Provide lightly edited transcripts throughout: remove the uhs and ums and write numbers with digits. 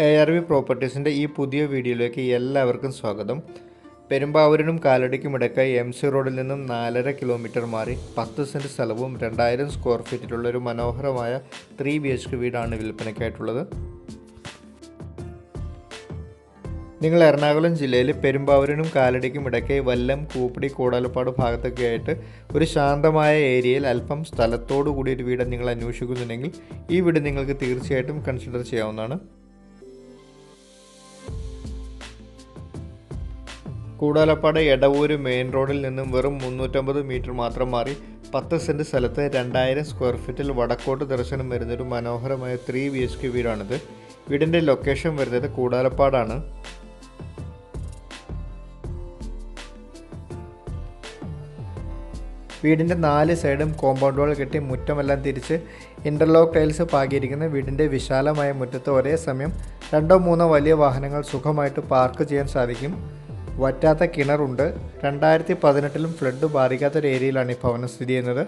ARV പ്രോപ്പർട്ടീസിൻ്റെ ഈ പുതിയ വീഡിയോയിലേക്ക് എല്ലാവർക്കും സ്വാഗതം. പെരുമ്പാവൂരിനും കാലടിക്കും ഇടയ്ക്കായി MC റോഡിൽ നിന്നും 4.5 കിലോമീറ്റർ മാറി 10 സെൻറ്റ് സ്ഥലവും 2000 സ്ക്വയർ ഫീറ്റിലുള്ള ഒരു മനോഹരമായ 3 BHK വീടാണ് വിൽപ്പനയ്ക്കായിട്ടുള്ളത്. നിങ്ങൾ എറണാകുളം ജില്ലയിൽ പെരുമ്പാവൂരിനും കാലടിക്കും ഇടയ്ക്കായി വല്ലം, കൂപ്പടി, കൂടാലപ്പാട് ഭാഗത്തൊക്കെ ആയിട്ട് ഒരു ശാന്തമായ ഏരിയയിൽ അല്പം സ്ഥലത്തോടു കൂടി ഒരു വീട് നിങ്ങൾ അന്വേഷിക്കുന്നുണ്ടെങ്കിൽ ഈ വീട് നിങ്ങൾക്ക് തീർച്ചയായിട്ടും കൺസിഡർ ചെയ്യാവുന്നതാണ്. കൂടാലപ്പാട് എടവൂര് മെയിൻ റോഡിൽ നിന്നും വെറും 350 മീറ്റർ മാത്രം മാറി 10 സെൻറ്റ് സ്ഥലത്ത് 2000 സ്ക്വയർ ഫീറ്റിൽ വടക്കോട്ട് ദർശനം വരുന്നൊരു മനോഹരമായ 3 BHK വീടാണിത്. വീടിൻ്റെ ലൊക്കേഷൻ വരുന്നത് കൂടാലപ്പാടാണ്. വീടിൻ്റെ 4 സൈഡും കോമ്പൗണ്ട് വാൾ കെട്ടി മുറ്റമെല്ലാം തിരിച്ച് ഇൻ്റർലോക്ക് ടൈൽസ് പാകിയിരിക്കുന്ന വീടിൻ്റെ വിശാലമായ മുറ്റത്ത് ഒരേ സമയം 2-3 വലിയ വാഹനങ്ങൾ സുഖമായിട്ട് പാർക്ക് ചെയ്യാൻ സാധിക്കും. വറ്റാത്ത കിണറുണ്ട്. 2018 ഫ്ലഡ് ബാധിക്കാത്തൊരു ഏരിയയിലാണ് ഈ ഭവനം സ്ഥിതി ചെയ്യുന്നത്.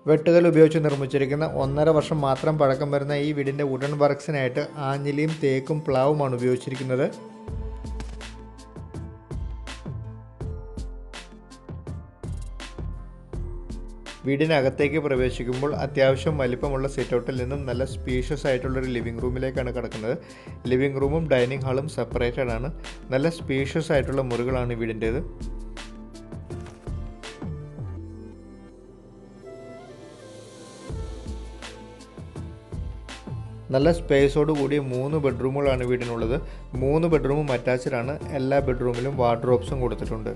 വെട്ടുകൽ ഉപയോഗിച്ച് നിർമ്മിച്ചിരിക്കുന്ന 1.5 വർഷം മാത്രം പഴക്കം വരുന്ന ഈ വീടിൻ്റെ വുഡൻ വർക്ക്സിനായിട്ട് ആഞ്ഞിലിയും തേക്കും പ്ലാവുമാണ് ഉപയോഗിച്ചിരിക്കുന്നത്. വീടിനകത്തേക്ക് പ്രവേശിക്കുമ്പോൾ അത്യാവശ്യം വലിപ്പമുള്ള സിറ്റൗട്ടിൽ നിന്നും നല്ല സ്പീഷ്യസ് ആയിട്ടുള്ളൊരു ലിവിംഗ് റൂമിലേക്കാണ് കിടക്കുന്നത്. ലിവിംഗ് റൂമും ഡൈനിങ് ഹാളും സെപ്പറേറ്റഡ് ആണ്. നല്ല സ്പീഷ്യസ് ആയിട്ടുള്ള മുറികളാണ് വീടിൻ്റേത്. നല്ല സ്പേസോട് കൂടിയ 3 ബെഡ്റൂമുകളാണ് വീടിനുള്ളത്. 3 ബെഡ്റൂമും അറ്റാച്ച്ഡ് ആണ്. എല്ലാ ബെഡ്റൂമിലും വാർഡ്രോബ്സും കൊടുത്തിട്ടുണ്ട്.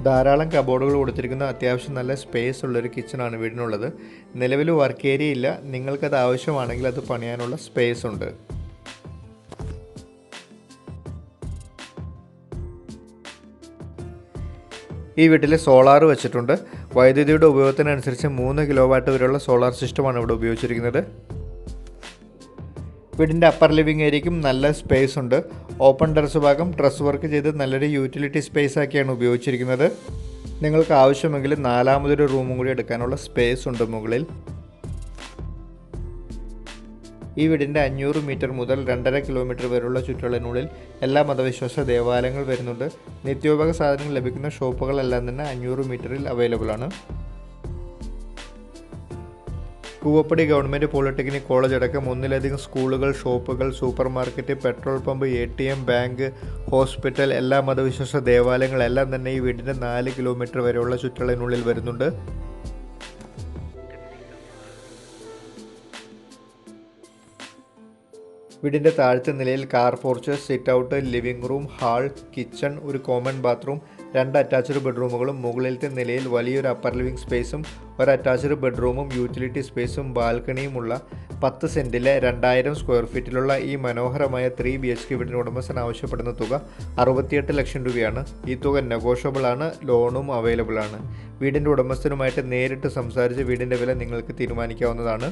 ധാരാളം കബോർഡുകൾ കൊടുത്തിരിക്കുന്ന അത്യാവശ്യം നല്ല സ്പേസ് ഉള്ളൊരു കിച്ചണാണ് വീടിനുള്ളത്. നിലവിൽ വർക്ക് ഏരിയ ഇല്ല. നിങ്ങൾക്കത് ആവശ്യമാണെങ്കിൽ അത് പണിയാനുള്ള സ്പേസ് ഉണ്ട്. ഈ വീട്ടിൽ സോളാർ വെച്ചിട്ടുണ്ട്. വൈദ്യുതിയുടെ ഉപയോഗത്തിനനുസരിച്ച് 3 കിലോവാട്ട് വരെയുള്ള സോളാർ സിസ്റ്റമാണ് ഇവിടെ ഉപയോഗിച്ചിരിക്കുന്നത്. വീടിൻ്റെ അപ്പർ ലിവിംഗ് ഏരിയയ്ക്കും നല്ല സ്പേസ് ഉണ്ട്. ഓപ്പൺ ടെറസ് ഭാഗം ഡ്രസ് വർക്ക് ചെയ്ത് നല്ലൊരു യൂട്ടിലിറ്റി സ്പേസ് ആക്കിയാണ് ഉപയോഗിച്ചിരിക്കുന്നത്. നിങ്ങൾക്ക് ആവശ്യമെങ്കിൽ 4ാമതൊരു റൂമും കൂടി എടുക്കാനുള്ള സ്പേസ് ഉണ്ട് മുകളിൽ. ഈ വീടിൻ്റെ 500 മീറ്റർ മുതൽ 2.5 കിലോമീറ്റർ വരെയുള്ള ചുറ്റളവിനുള്ളിൽ എല്ലാ മതവിശ്വാസ ദേവാലയങ്ങൾ വരുന്നുണ്ട്. നിത്യോപയോഗ സാധനങ്ങൾ ലഭിക്കുന്ന ഷോപ്പുകളെല്ലാം തന്നെ 500 മീറ്ററിൽ അവൈലബിൾ ആണ്. കൂവപ്പടി ഗവൺമെൻറ് പോളിടെക്നിക് കോളേജ് അടക്കം 1ലധികം സ്കൂളുകൾ, ഷോപ്പുകൾ, super market, petrol pump, ATM, bank, hospital, എല്ലാ മതവിശ്വാസ ദേവാലയങ്ങളെല്ലാം തന്നെ ഈ വീടിൻ്റെ 4 കിലോമീറ്റർ വരെയുള്ള ചുറ്റളവിനുള്ളിൽ വരുന്നുണ്ട്. വീടിൻ്റെ താഴത്തെ നിലയിൽ car porch, sit out, living room, hall, kitchen, ഒരു കോമൺ ബാത്റൂം, 2 അറ്റാച്ച്ഡ് ബെഡ്റൂമുകളും മുകളിലത്തെ നിലയിൽ വലിയൊരു അപ്പർ ലിവിംഗ് സ്പേസും ഒരു അറ്റാച്ച്ഡ് ബെഡ്റൂമും യൂട്ടിലിറ്റി സ്പേസും ബാൽക്കണിയുമുള്ള 10 സെൻറ്റിലെ 2000 സ്ക്വയർ ഫീറ്റിലുള്ള ഈ മനോഹരമായ 3 BHK വീടിന് ഉടമസ്ഥൻ ആവശ്യപ്പെടുന്ന തുക 68 ലക്ഷം രൂപയാണ്. ഈ തുക നെഗോഷ്യബിൾ ആണ്. ലോണും അവൈലബിൾ ആണ്. വീടിൻ്റെ ഉടമസ്ഥനുമായിട്ട് നേരിട്ട് സംസാരിച്ച് വീടിൻ്റെ വില നിങ്ങൾക്ക് തീരുമാനിക്കാവുന്നതാണ്.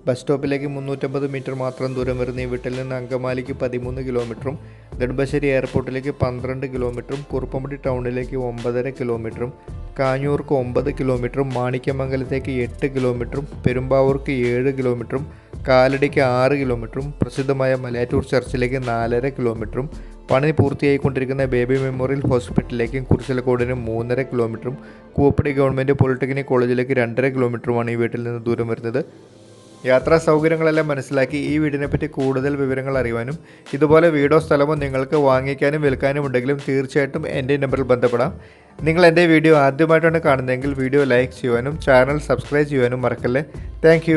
ബസ് സ്റ്റോപ്പിലേക്ക് 350 മീറ്റർ മാത്രം ദൂരം വരുന്ന ഈ വീട്ടിൽ നിന്ന് അങ്കമാലിക്ക് 13 കിലോമീറ്ററും നെടുമ്പാശ്ശേരി എയർപോർട്ടിലേക്ക് 12 കിലോമീറ്ററും കുറുപ്പമ്പടി ടൗണിലേക്ക് 9.5 കിലോമീറ്ററും കാഞ്ഞൂർക്ക് 9 കിലോമീറ്ററും മാണിക്യമംഗലത്തേക്ക് 8 കിലോമീറ്ററും പെരുമ്പാവൂർക്ക് 7 കിലോമീറ്ററും കാലടിക്ക് 6 കിലോമീറ്ററും പ്രസിദ്ധമായ മലയാറ്റൂർ ചർച്ചിലേക്ക് 4.5 കിലോമീറ്ററും പണി പൂർത്തിയായിക്കൊണ്ടിരിക്കുന്ന ബേബി മെമ്മോറിയൽ ഹോസ്പിറ്റലിലേക്കും കുറിച്ചലക്കോടിന് 3.5 കിലോമീറ്ററും കൂവപ്പടി ഗവൺമെൻറ് പോളിടെക്നിക് കോളേജിലേക്ക് 2.5 കിലോമീറ്ററുമാണ് ഈ വീട്ടിൽ നിന്ന് ദൂരം വരുന്നത്. യാത്രാ സൗകര്യങ്ങളെല്ലാം മനസ്സിലാക്കി ഈ വീടിനെപ്പറ്റി കൂടുതൽ വിവരങ്ങൾ അറിയുവാനും ഇതുപോലെ വീടോ സ്ഥലമോ നിങ്ങൾക്ക് വാങ്ങിക്കാനും വിൽക്കാനും ഉണ്ടെങ്കിലും തീർച്ചയായിട്ടും എൻ്റെ നമ്പറിൽ ബന്ധപ്പെടാം. നിങ്ങൾ എൻ്റെ വീഡിയോ ആദ്യമായിട്ടാണ് കാണുന്നതെങ്കിൽ വീഡിയോ ലൈക്ക് ചെയ്യുവാനും ചാനൽ സബ്സ്ക്രൈബ് ചെയ്യുവാനും മറക്കല്ലേ. താങ്ക്